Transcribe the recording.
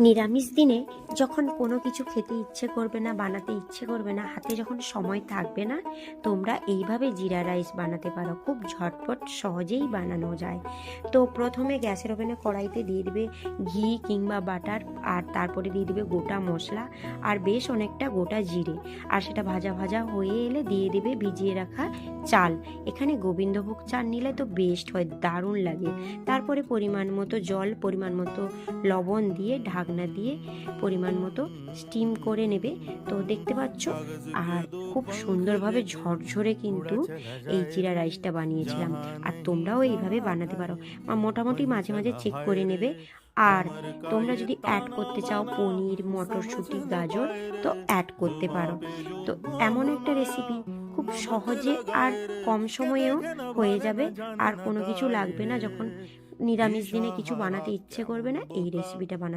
নিরামিষ দিনে যখন কোনো কিছু খেতে ইচ্ছে করবে না, বানাতে ইচ্ছে করবে না, হাতে যখন সময় থাকবে না, তোমরা এইভাবে জিরা রাইস বানাতে পারো। খুব ঝটপট সহজেই বানানো যায়। তো প্রথমে গ্যাসের ওভেনে কড়াইতে দিয়ে দেবে ঘি কিংবা বাটার, আর তারপরে দিয়ে দেবে গোটা মশলা আর বেশ অনেকটা গোটা জিরে। আর সেটা ভাজা ভাজা হয়ে এলে দিয়ে দেবে ভিজিয়ে রাখা চাল। এখানে গোবিন্দভোগ চাল নিলে তো বেস্ট হয়, দারুণ লাগে। তারপরে পরিমাণ মতো জল, পরিমাণ মতো লবণ দিয়ে ঢাকনা দিয়ে পরিমাণ মতো স্টিম করে নেবে। তো দেখতে পাচ্ছ, আর খুব সুন্দরভাবে ঝরঝরে কিন্তু এই জিরা রাইসটা বানিয়েছিলাম। আর তোমরাও এইভাবে বানাতে পারো। মোটামুটি মাঝে মাঝে চেক করে নেবে। আর তোমরা যদি অ্যাড করতে চাও পনির, মটরশুঁটি, গাজর, তো অ্যাড করতে পারো। তো এমন একটা রেসিপি, খুব সহজে আর কম সময়েও হয়ে যাবে। আর কোনো কিছু লাগবে না, যখন নিরামিষ দিনে কিছু বানাতে ইচ্ছে করবে না, এই রেসিপিটা বানাতে